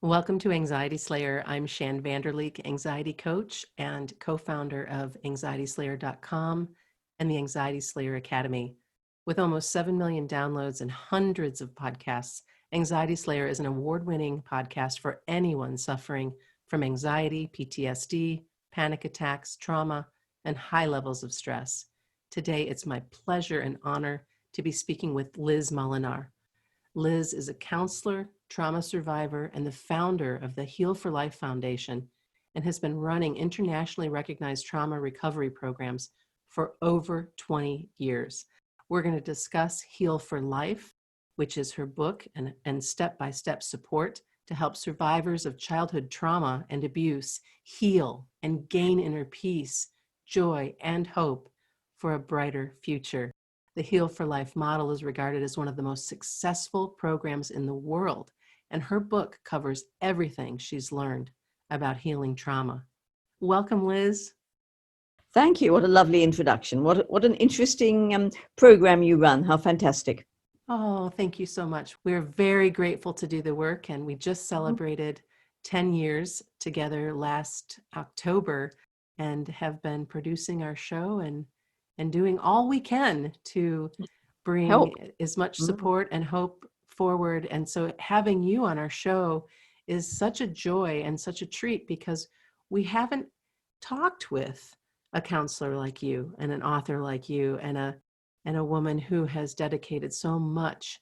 Welcome to Anxiety Slayer. I'm Shann anxiety coach and co-founder of anxietyslayer.com and the Anxiety Slayer Academy. With almost 7 million downloads and hundreds of podcasts, Anxiety Slayer is an award-winning podcast for anyone suffering from anxiety, PTSD, panic attacks, trauma, and high levels of stress. Today, it's my pleasure and honor to be speaking with Liz Mullinar. Liz is a counselor, trauma survivor, and the founder of the Heal for Life Foundation, and has been running internationally recognized trauma recovery programs for over 20 years. We're going to discuss Heal for Life, which is her book and step-by-step support to help survivors of childhood trauma and abuse heal and gain inner peace, joy, and hope for a brighter future. The Heal for Life model is regarded as one of the most successful programs in the world, and her book covers everything she's learned about healing trauma. Welcome, Liz. Thank you. What a lovely introduction. What an interesting program you run. How fantastic. Oh, thank you so much. We're very grateful to do the work, and we just celebrated 10 years together last October and have been producing our show and doing all we can to bring Help. as much support and hope forward. And so having you on our show is such a joy and such a treat, because we haven't talked with a counselor like you and an author like you and a woman who has dedicated so much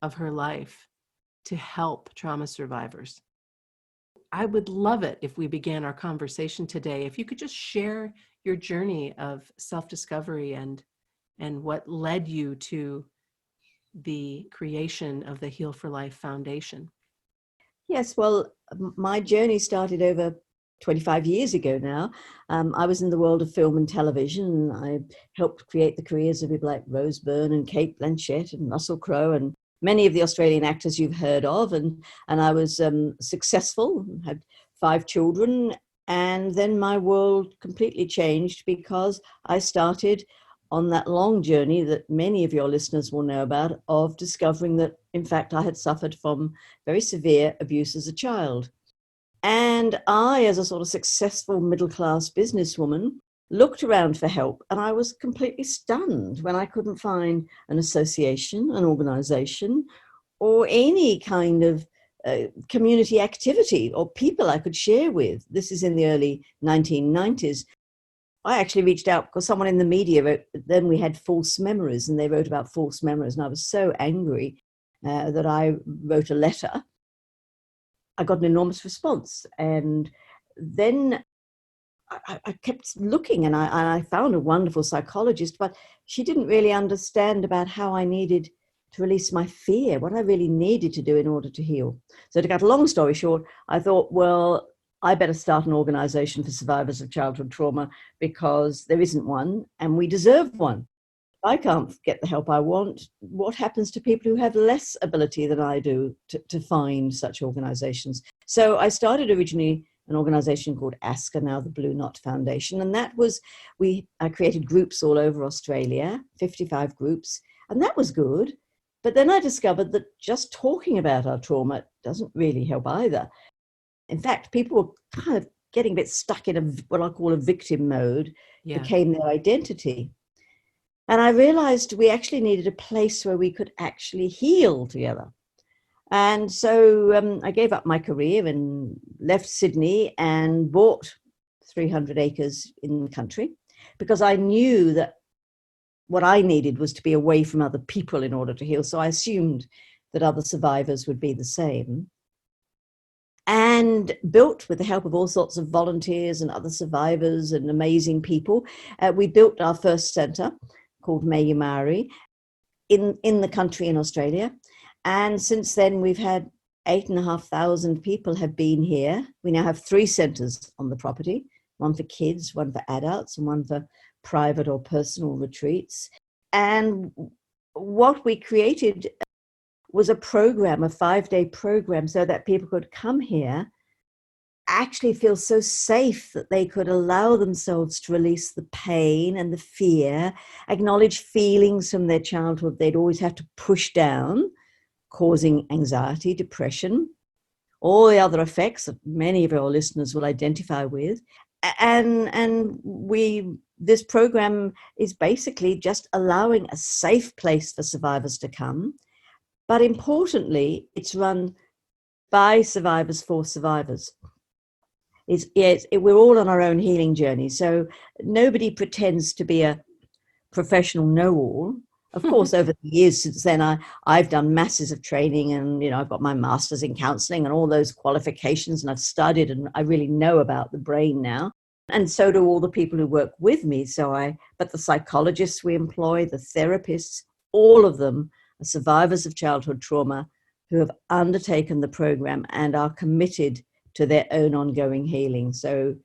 of her life to help trauma survivors. I would love it if we began our conversation today, if you could just share your journey of self-discovery and what led you to the creation of the Heal for Life Foundation. Yes, well, my journey started over 25 years ago now. I was in the world of film and television. I helped create the careers of people like Rose Byrne and Cate Blanchett and Russell Crowe and many of the Australian actors you've heard of. And I was successful, had 5 children. And then my world completely changed because I started on that long journey that many of your listeners will know about, of discovering that, in fact, I had suffered from very severe abuse as a child. And I, as a sort of successful middle-class businesswoman, looked around for help, and I was completely stunned when I couldn't find an association, an organization, or any kind of community activity or people I could share with. This is in the early 1990s. I actually reached out because someone in the media wrote, then we had false memories, and they wrote about false memories, and I was so angry that I wrote a letter. I got an enormous response, and then I kept looking, and I found a wonderful psychologist, but she didn't really understand about how I needed to release my fear, what I really needed to do in order to heal. So to cut a long story short, I thought, well, I better start an organization for survivors of childhood trauma, because there isn't one and we deserve one. If I can't get the help I want, what happens to people who have less ability than I do to find such organizations? So I started originally an organization called ASCA, now the Blue Knot Foundation. And that was, I created groups all over Australia, 55 groups, and that was good. But then I discovered that just talking about our trauma doesn't really help either. In fact, people were kind of getting a bit stuck in what I call a victim mode, became their identity. And I realized we actually needed a place where we could actually heal together. And so I gave up my career and left Sydney and bought 300 acres in the country, because I knew that what I needed was to be away from other people in order to heal. So I assumed that other survivors would be the same. And built, with the help of all sorts of volunteers and other survivors and amazing people, we built our first centre called Mayumari in the country in Australia. And since then, we've had 8,500 people have been here. We now have 3 centres on the property, one for kids, one for adults, and one for private or personal retreats. And what we created was a program, a 5-day program, so that people could come here, actually feel so safe that they could allow themselves to release the pain and the fear, acknowledge feelings from their childhood they'd always have to push down, causing anxiety, depression, all the other effects that many of our listeners will identify with. And this program is basically just allowing a safe place for survivors to come. But importantly, it's run by survivors for survivors. We're all on our own healing journey. So nobody pretends to be a professional know-all. Of course, over the years since then, I've done masses of training, and I've got my master's in counseling and all those qualifications, and I've studied, and I really know about the brain now. And so do all the people who work with me. But the psychologists we employ, the therapists, all of them are survivors of childhood trauma who have undertaken the program and are committed to their own ongoing healing. So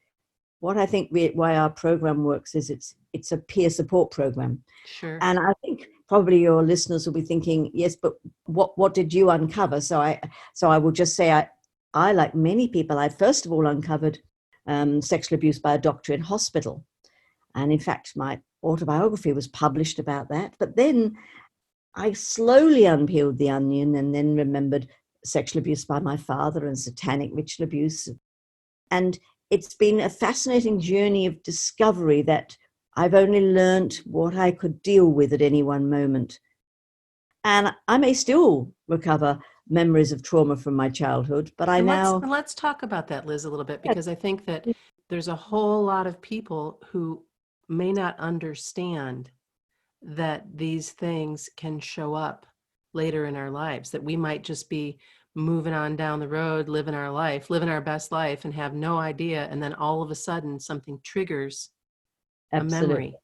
what I think why our program works is it's a peer support program. Sure. And I think probably your listeners will be thinking, yes, but what did you uncover? So I will just say I like many people, I first of all uncovered sexual abuse by a doctor in hospital. And in fact, my autobiography was published about that. But then I slowly unpeeled the onion and then remembered sexual abuse by my father and satanic ritual abuse. And it's been a fascinating journey of discovery that I've only learnt what I could deal with at any one moment. And I may still recover memories of trauma from my childhood, but let's talk about that, Liz, a little bit, because I think that there's a whole lot of people who may not understand that these things can show up later in our lives, that we might just be moving on down the road, living our life, living our best life, and have no idea. And then all of a sudden something triggers a memory.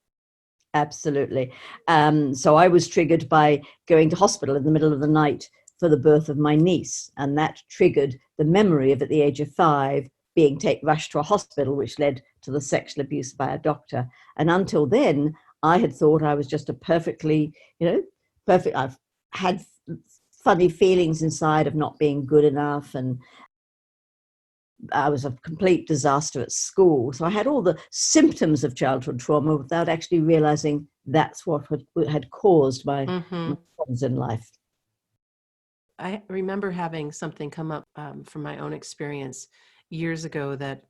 Absolutely. So I was triggered by going to hospital in the middle of the night for the birth of my niece. And that triggered the memory of, at the age of 5, being rushed to a hospital, which led to the sexual abuse by a doctor. And until then, I had thought I was just a perfectly, perfect. I've had funny feelings inside of not being good enough, and I was a complete disaster at school. So I had all the symptoms of childhood trauma without actually realizing that's what had caused my problems in life. I remember having something come up from my own experience years ago that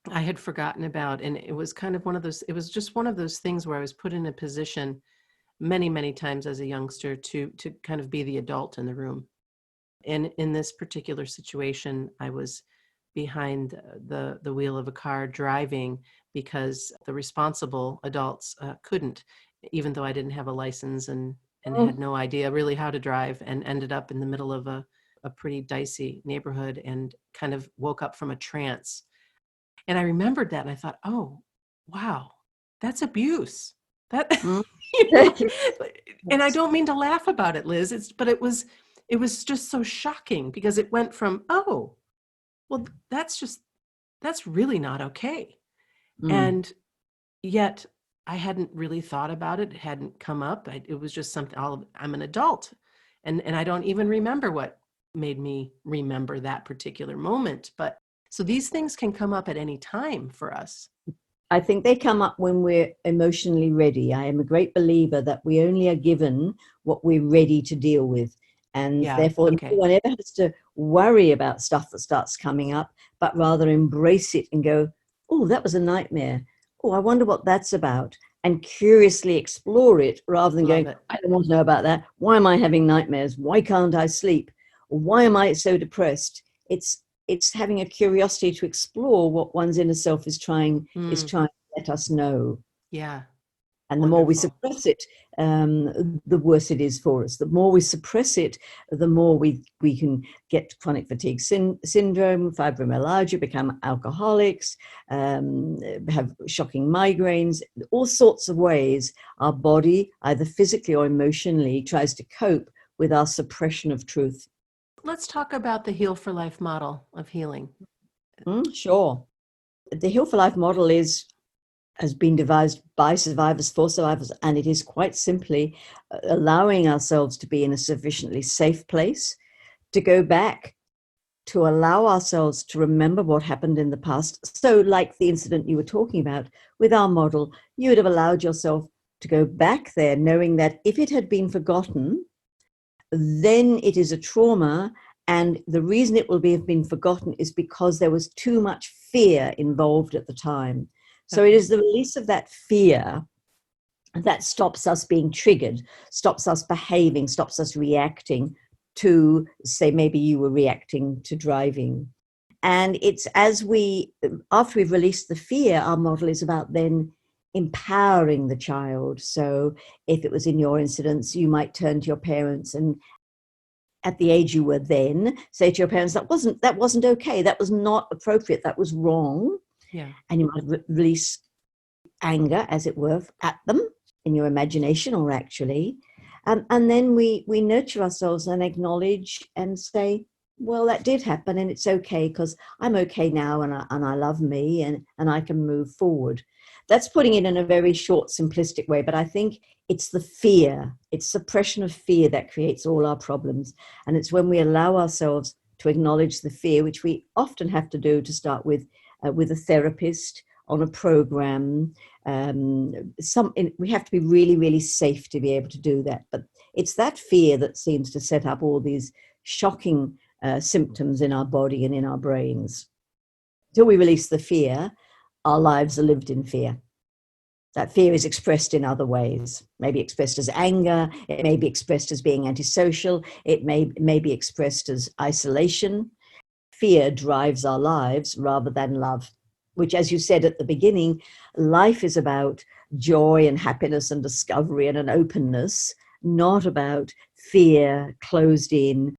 I had forgotten about. And it was kind of it was just one of those things where I was put in a position many, many times as a youngster to kind of be the adult in the room. And in this particular situation, I was behind the wheel of a car driving because the responsible adults couldn't, even though I didn't have a license and had no idea really how to drive, and ended up in the middle of a pretty dicey neighborhood and kind of woke up from a trance. And I remembered that, and I thought, oh, wow, that's abuse. That, and I don't mean to laugh about it, Liz. But it was just so shocking, because it went from, oh, well, that's really not okay. And yet I hadn't really thought about it. It hadn't come up. It was just something, I'm an adult. And I don't even remember what made me remember that particular moment. But so these things can come up at any time for us. I think they come up when we're emotionally ready. I am a great believer that we only are given what we're ready to deal with. And therefore, no one ever has to worry about stuff that starts coming up, but rather embrace it and go, oh, that was a nightmare. Oh, I wonder what that's about. And curiously explore it, rather than going, I don't want to know about that. Why am I having nightmares? Why can't I sleep? Or why am I so depressed? It's having a curiosity to explore what one's inner self is trying to let us know. Yeah. And the more we suppress it, the worse it is for us. The more we suppress it, the more we can get chronic fatigue syndrome, fibromyalgia, become alcoholics, have shocking migraines, all sorts of ways our body, either physically or emotionally, tries to cope with our suppression of truth. Let's talk about the Heal for Life model of healing. Sure. The Heal for Life model has been devised by survivors for survivors, and it is quite simply allowing ourselves to be in a sufficiently safe place, to go back, to allow ourselves to remember what happened in the past. So like the incident you were talking about with our model, you would have allowed yourself to go back there, knowing that if it had been forgotten, then it is a trauma, And the reason it will have been forgotten is because there was too much fear involved at the time. So it Okay. is the release of that fear that stops us being triggered, stops us behaving, stops us reacting to, say, maybe you were reacting to driving. And it's after we've released the fear, our model is about then empowering the child. So if it was in your incidents, you might turn to your parents and at the age you were then, say to your parents, that wasn't okay, that was not appropriate, that was wrong. Yeah. And you might release anger, as it were, at them in your imagination or actually. And then we nurture ourselves and acknowledge and say, well, that did happen and it's okay because I'm okay now and I love me and I can move forward. That's putting it in a very short, simplistic way, but I think it's the fear, it's suppression of fear that creates all our problems. And it's when we allow ourselves to acknowledge the fear, which we often have to do to start with a therapist, on a program. We have to be really, really safe to be able to do that. But it's that fear that seems to set up all these shocking symptoms in our body and in our brains. Till we release the fear, our lives are lived in fear. That fear is expressed in other ways, maybe expressed as anger, it may be expressed as being antisocial, it may be expressed as isolation. Fear drives our lives rather than love, which, as you said at the beginning, life is about joy and happiness and discovery and an openness, not about fear, closed in,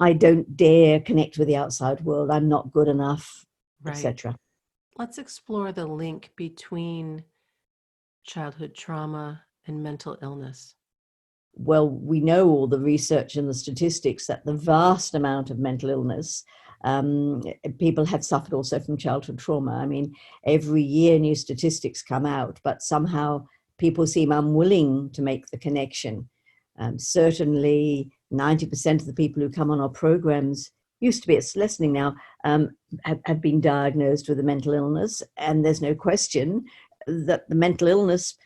I don't dare connect with the outside world, I'm not good enough, Right. etc. Let's explore the link between childhood trauma and mental illness. Well, we know all the research and the statistics that the vast amount of mental illness, people have suffered also from childhood trauma. I mean, every year new statistics come out, but somehow people seem unwilling to make the connection. Certainly 90% of the people who come on our programs, used to be, it's lessening now, have been diagnosed with a mental illness. And there's no question that the mental illness,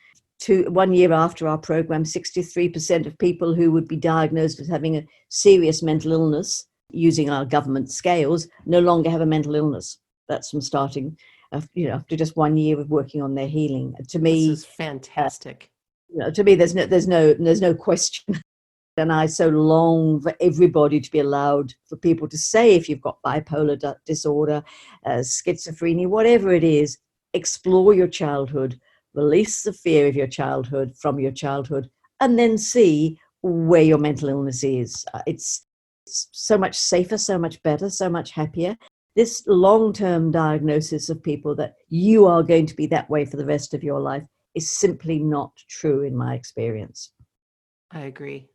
1 year after our program, 63% of people who would be diagnosed with having a serious mental illness using our government scales no longer have a mental illness. That's from starting, after just 1 year of working on their healing. To me, this is fantastic. There's no question. And I so long for everybody to be allowed, for people to say, if you've got bipolar disorder, schizophrenia, whatever it is, explore your childhood, release the fear of your childhood from your childhood, and then see where your mental illness is. It's so much safer, so much better, so much happier. This long-term diagnosis of people that you are going to be that way for the rest of your life is simply not true in my experience. I agree.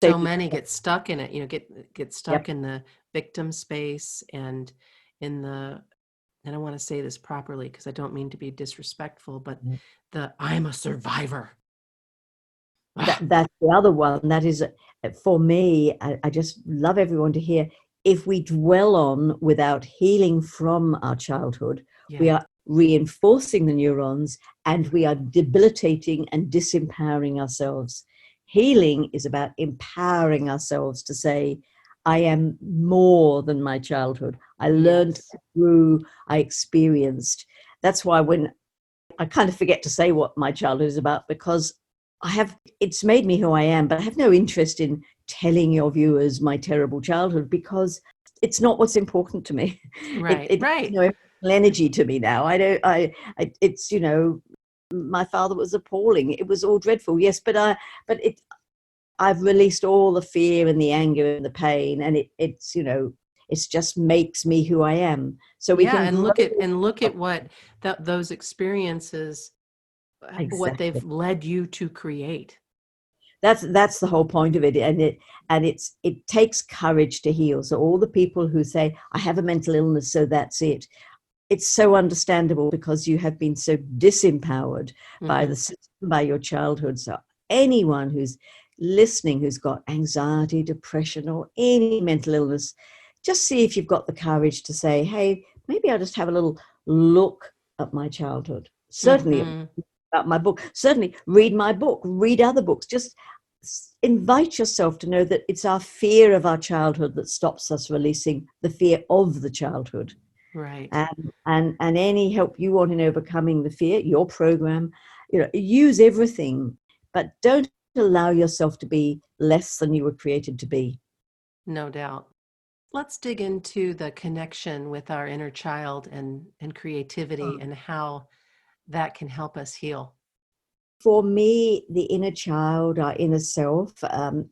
So many get stuck in it, get stuck in the victim space and in the, and I want to say this properly because I don't mean to be disrespectful, but the I'm a survivor. That's the other one. That is, for me, I just love everyone to hear, if we dwell on without healing from our childhood, we are reinforcing the neurons and we are debilitating and disempowering ourselves. Healing is about empowering ourselves to say, I am more than my childhood. I learned, grew, I experienced. That's why when I kind of forget to say what my childhood is about, because it's made me who I am, but I have no interest in telling your viewers my terrible childhood because it's not what's important to me. Right. Right. No energy to me now. It's, my father was appalling. It was all dreadful. Yes. I've released all the fear and the anger and the pain, and it's just makes me who I am. So we can look at what those experiences, what they've led you to create. That's the whole point of it, and it takes courage to heal. So all the people who say, I have a mental illness, so that's it. It's so understandable because you have been so disempowered by the system, by your childhood. So anyone who's listening who's got anxiety, depression, or any mental illness, just see if you've got the courage to say, hey, maybe I'll just have a little look at my childhood. Certainly about my book, certainly read my book, read other books, just invite yourself to know that it's our fear of our childhood that stops us releasing the fear of the childhood. Right. And any help you want in overcoming the fear, your program, use everything, but don't allow yourself to be less than you were created to be. No doubt. Let's dig into the connection with our inner child and creativity and how that can help us heal. For me, the inner child, our inner self,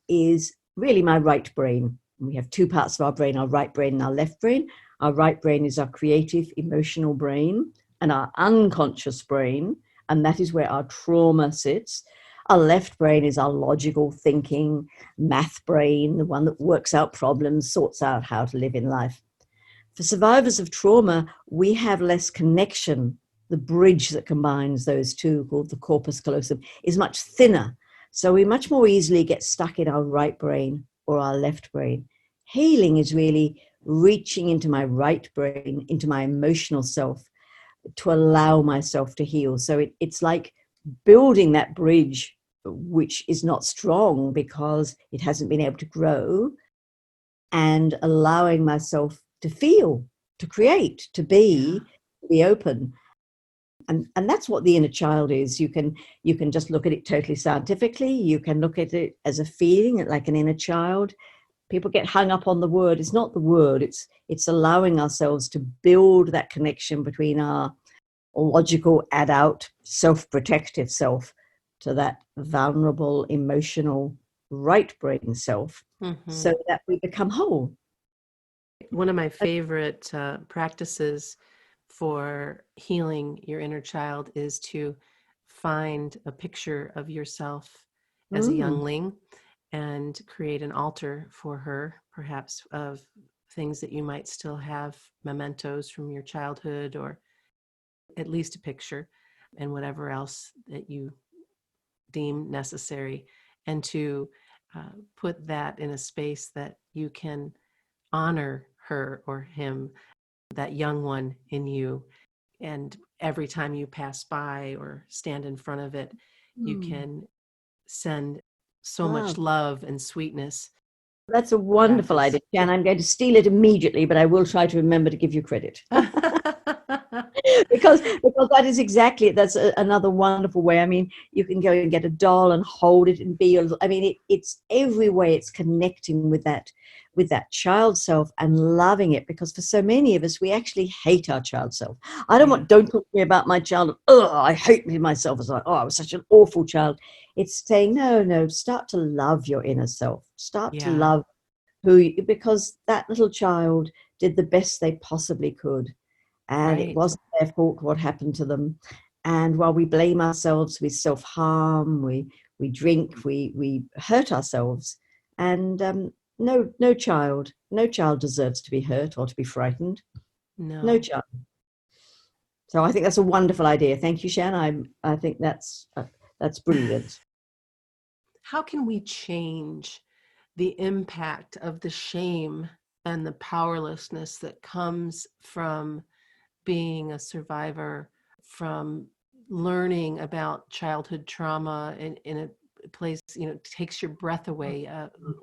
is really my right brain. We have two parts of our brain, our right brain and our left brain. Our right brain is our creative, emotional brain, and our unconscious brain, and that is where our trauma sits. Our left brain is our logical thinking, math brain, the one that works out problems, sorts out how to live in life. For survivors of trauma, we have less connection. The bridge that combines those two, called the corpus callosum, is much thinner. So we much more easily get stuck in our right brain or our left brain. Healing is really reaching into my right brain, into my emotional self, to allow myself to heal. So it's like building that bridge, which is not strong because it hasn't been able to grow, and allowing myself to feel, to create, to be open. And that's what the inner child is. You can just look at it totally scientifically. You can look at it as a feeling, like an inner child. People get hung up on the word. It's not the word. It's allowing ourselves to build that connection between our logical, adult, self-protective self to that vulnerable, emotional, right brain self, so that we become whole. One of my favorite practices for healing your inner child is to find a picture of yourself as a youngling and create an altar for her, perhaps of things that you might still have, mementos from your childhood, or at least a picture, and whatever else that you deem necessary, and to put that in a space that you can honor her or him, that young one in you. And every time you pass by or stand in front of it, you can send so much love and sweetness. That's a wonderful idea, Shann. I'm going to steal it immediately, but I will try to remember to give you credit. because that is exactly it. That's another wonderful way. I mean, you can go and get a doll and hold it and be your, I mean, it's every way. It's connecting with that child self and loving it, because for so many of us, we actually hate our child self. Don't talk to me about my child. Oh, I hate myself. It's like, oh, I was such an awful child. It's saying, no, start to love your inner self. Start to love because that little child did the best they possibly could. And it wasn't their fault what happened to them. And while we blame ourselves, we self-harm, we drink, we hurt ourselves. And no child deserves to be hurt or to be frightened. No child. So I think that's a wonderful idea. Thank you, Shann. I think that's brilliant. How can we change the impact of the shame and the powerlessness that comes from being a survivor, from learning about childhood trauma in a place, takes your breath away,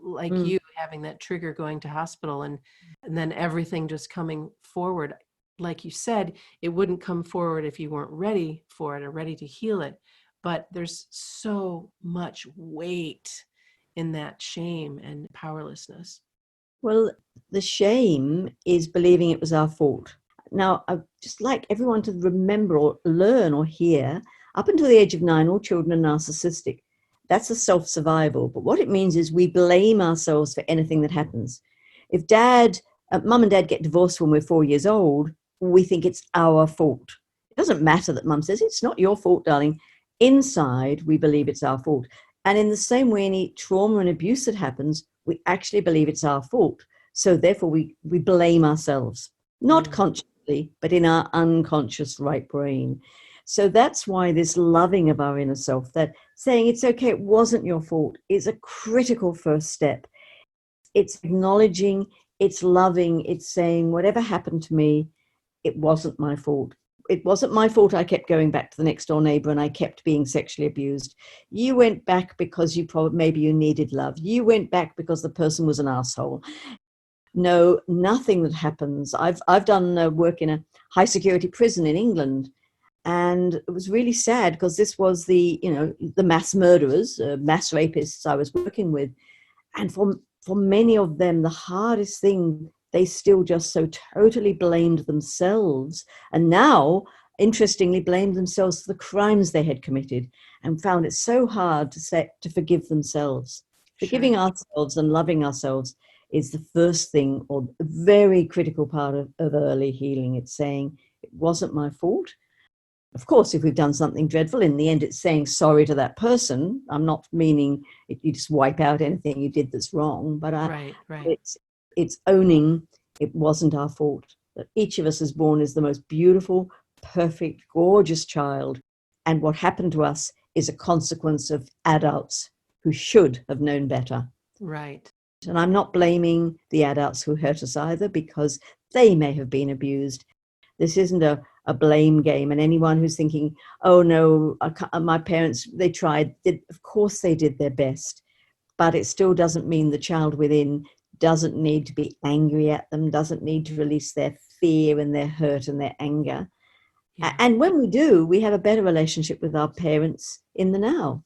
like you having that trigger going to hospital, and then everything just coming forward. Like you said, it wouldn't come forward if you weren't ready for it or ready to heal it. But there's so much weight in that shame and powerlessness. Well, the shame is believing it was our fault. Now, I'd just like everyone to remember or learn or hear, up until the age of 9, all children are narcissistic. That's a self-survival. But what it means is we blame ourselves for anything that happens. If mum and dad get divorced when we're 4 years old, we think it's our fault. It doesn't matter that mum says, it's not your fault, darling. Inside, we believe it's our fault. And in the same way, any trauma and abuse that happens, we actually believe it's our fault. So therefore, we blame ourselves, not consciously, but in our unconscious right brain. So that's why this loving of our inner self, that saying it's okay, it wasn't your fault, is a critical first step. It's acknowledging, it's loving, it's saying whatever happened to me, it wasn't my fault. it wasn't my fault I kept going back to the next door neighbor and I kept being sexually abused. You went back because maybe you needed love. You went back because the person was an asshole. No, nothing that happens. I've done work in a high security prison in England, and it was really sad because this was the mass murderers, mass rapists I was working with, and for many of them, the hardest thing, they still just so totally blamed themselves, and now, interestingly, blamed themselves for the crimes they had committed, and found it so hard to forgive themselves. Forgiving ourselves and loving ourselves is the first thing, or a very critical part of early healing. It's saying, it wasn't my fault. Of course, if we've done something dreadful, in the end, it's saying sorry to that person. I'm not meaning you just wipe out anything you did that's wrong, but Right. it's owning it wasn't our fault. That each of us is born as the most beautiful, perfect, gorgeous child. And what happened to us is a consequence of adults who should have known better. Right. And I'm not blaming the adults who hurt us either, because they may have been abused. This isn't a blame game. And anyone who's thinking, oh no, my parents, they tried, of course they did their best. But it still doesn't mean the child within doesn't need to be angry at them, doesn't need to release their fear and their hurt and their anger. Yeah. And when we do, we have a better relationship with our parents in the now.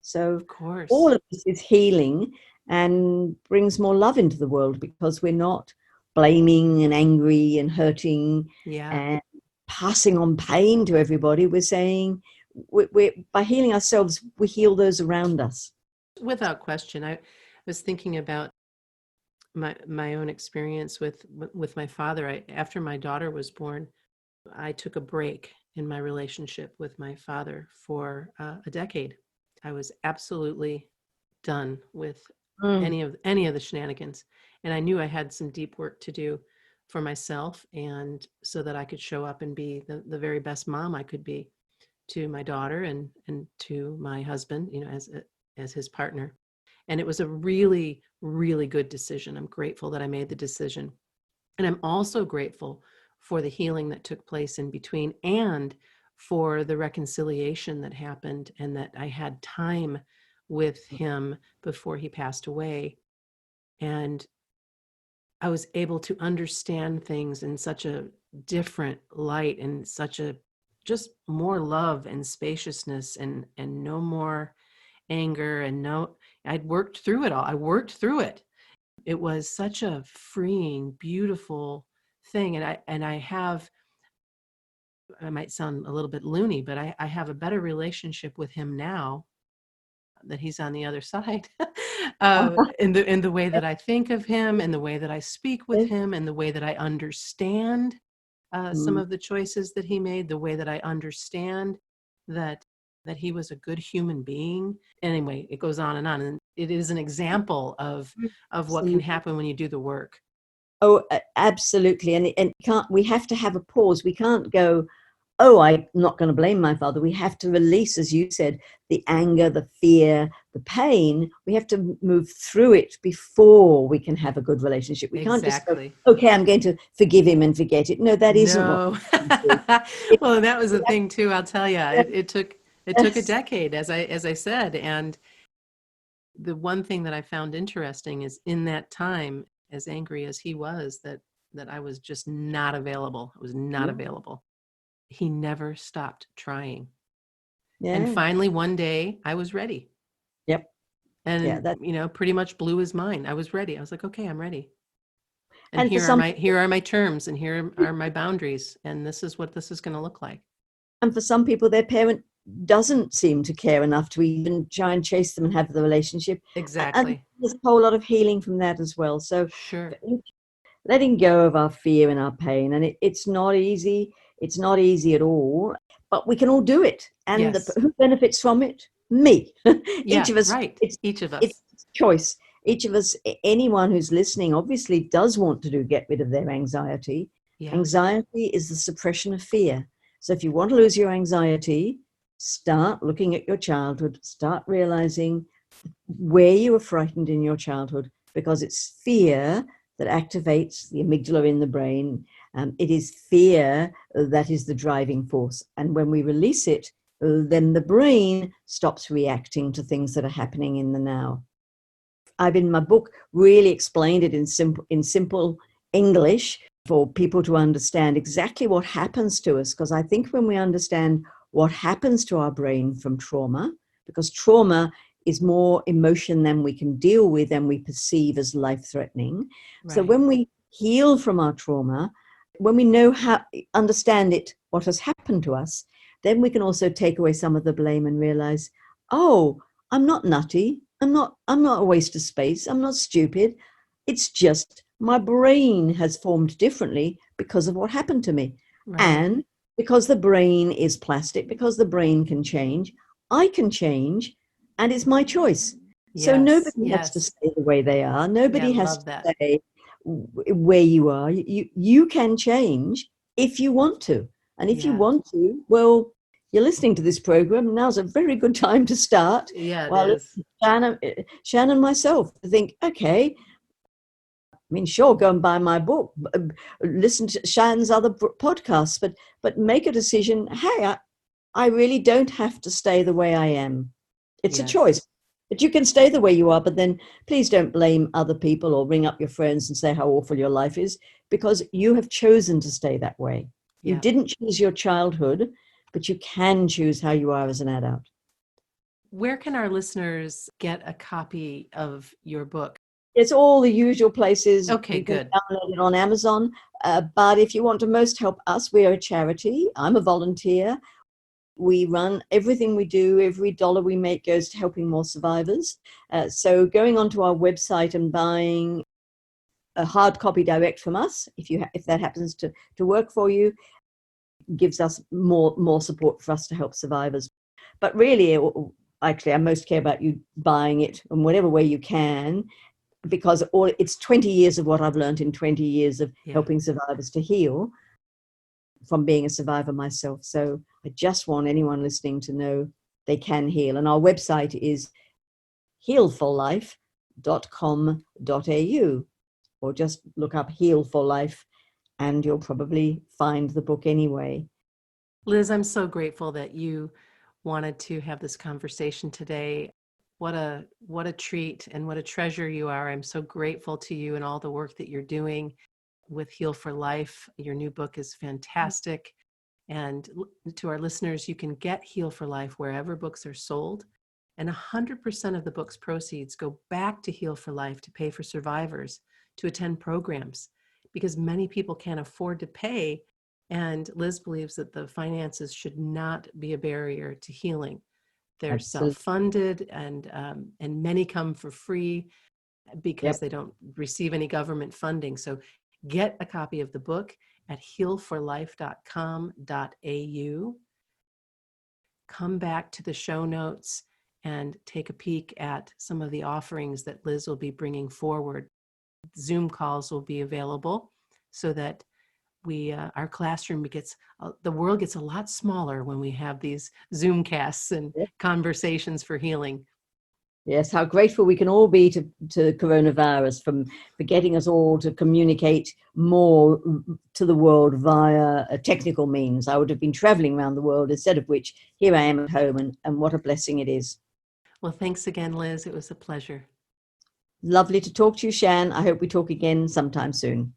So of course, all of this is healing and brings more love into the world, because we're not blaming and angry and hurting and passing on pain to everybody. We're saying, we're by healing ourselves, we heal those around us. Without question. I was thinking about my own experience with my father. After my daughter was born, I took a break in my relationship with my father for a decade. I was absolutely done with any of the shenanigans, and I knew I had some deep work to do for myself, and so that I could show up and be the very best mom I could be to my daughter and to my husband, as his partner. And it was a really, really good decision. I'm grateful that I made the decision. And I'm also grateful for the healing that took place in between, and for the reconciliation that happened, and that I had time with him before he passed away. And I was able to understand things in such a different light, and such a just more love and spaciousness, and no more anger, and I'd worked through it all. I worked through it. It was such a freeing, beautiful thing. And I might sound a little bit loony, but I have a better relationship with him now that he's on the other side, in the way that I think of him, and the way that I speak with him, and the way that I understand some of the choices that he made, the way that I understand that he was a good human being. Anyway, it goes on, and it is an example of what can happen when you do the work. Oh, absolutely. And we have to have a pause. We can't go, oh, I'm not going to blame my father. We have to release, as you said, the anger, the fear, the pain. We have to move through it before we can have a good relationship. We can't just go, okay, I'm going to forgive him and forget it. No, that isn't what we do. Well, and that was the thing too, I'll tell you. It took a decade, as I said. And the one thing that I found interesting is, in that time, as angry as he was, that I was just not available. I was not available. He never stopped trying. Yeah. And finally, one day, I was ready. Yep. And pretty much blew his mind. I was ready. I was like, okay, I'm ready. And here are my terms, and here are my boundaries, and this is what this is going to look like. And for some people, their parent doesn't seem to care enough to even try and chase them and have the relationship. Exactly. And there's a whole lot of healing from that as well. So sure, letting go of our fear and our pain, and it's not easy. It's not easy at all, but we can all do it. And who benefits from it? Me. Each of us. Right. Each of us. It's choice. Each of us, anyone who's listening, obviously does want to get rid of their anxiety. Yeah. Anxiety is the suppression of fear. So if you want to lose your anxiety, start looking at your childhood, start realizing where you were frightened in your childhood, because it's fear that activates the amygdala in the brain. It is fear that is the driving force. And when we release it, then the brain stops reacting to things that are happening in the now. I've in my book really explained it in simple English for people to understand exactly what happens to us. Because I think when we understand what happens to our brain from trauma, because trauma is more emotion than we can deal with and we perceive as life-threatening. Right. So when we heal from our trauma, when we know how, understand it, what has happened to us, then we can also take away some of the blame and realize, oh, I'm not nutty. I'm not a waste of space. I'm not stupid. It's just my brain has formed differently because of what happened to me. Right. And because the brain is plastic, because the brain can change, I can change, and it's my choice. So nobody has to stay the way they are. Nobody has to stay where you are. You can change if you want to. And if you want to, well, you're listening to this program. Now's a very good time to start. Yeah, well, it is. Shann and myself to think, okay, I mean, sure, go and buy my book, listen to Shann's other podcasts, but make a decision. Hey, I really don't have to stay the way I am. It's a choice. But you can stay the way you are, but then please don't blame other people or ring up your friends and say how awful your life is, because you have chosen to stay that way. You didn't choose your childhood, but you can choose how you are as an adult. Where can our listeners get a copy of your book? It's all the usual places. Okay, you can good. download it on Amazon. But if you want to most help us, we are a charity. I'm a volunteer. We run everything we do. Every dollar we make goes to helping more survivors. So going onto our website and buying a hard copy direct from us, if that happens to work for you, gives us more support for us to help survivors. But really, actually, I most care about you buying it in whatever way you can, because it's 20 years of what I've learned in 20 years of helping survivors to heal from being a survivor myself. So I just want anyone listening to know they can heal. And our website is healforlife.com.au, or just look up Heal for Life and you'll probably find the book anyway. Liz, I'm so grateful that you wanted to have this conversation today. What a treat and what a treasure you are. I'm so grateful to you and all the work that you're doing with Heal for Life. Your new book is fantastic. And to our listeners, you can get Heal for Life wherever books are sold. And 100% of the book's proceeds go back to Heal for Life to pay for survivors to attend programs, because many people can't afford to pay. And Liz believes that the finances should not be a barrier to healing. They're self-funded, and many come for free because they don't receive any government funding. So get a copy of the book at healforlife.com.au. Come back to the show notes and take a peek at some of the offerings that Liz will be bringing forward. Zoom calls will be available so that our classroom the world gets a lot smaller when we have these Zoom casts and conversations for healing. Yes, how grateful we can all be to coronavirus for getting us all to communicate more to the world via technical means. I would have been traveling around the world, instead of which here I am at home, and what a blessing it is. Well, thanks again, Liz. It was a pleasure. Lovely to talk to you, Shann. I hope we talk again sometime soon.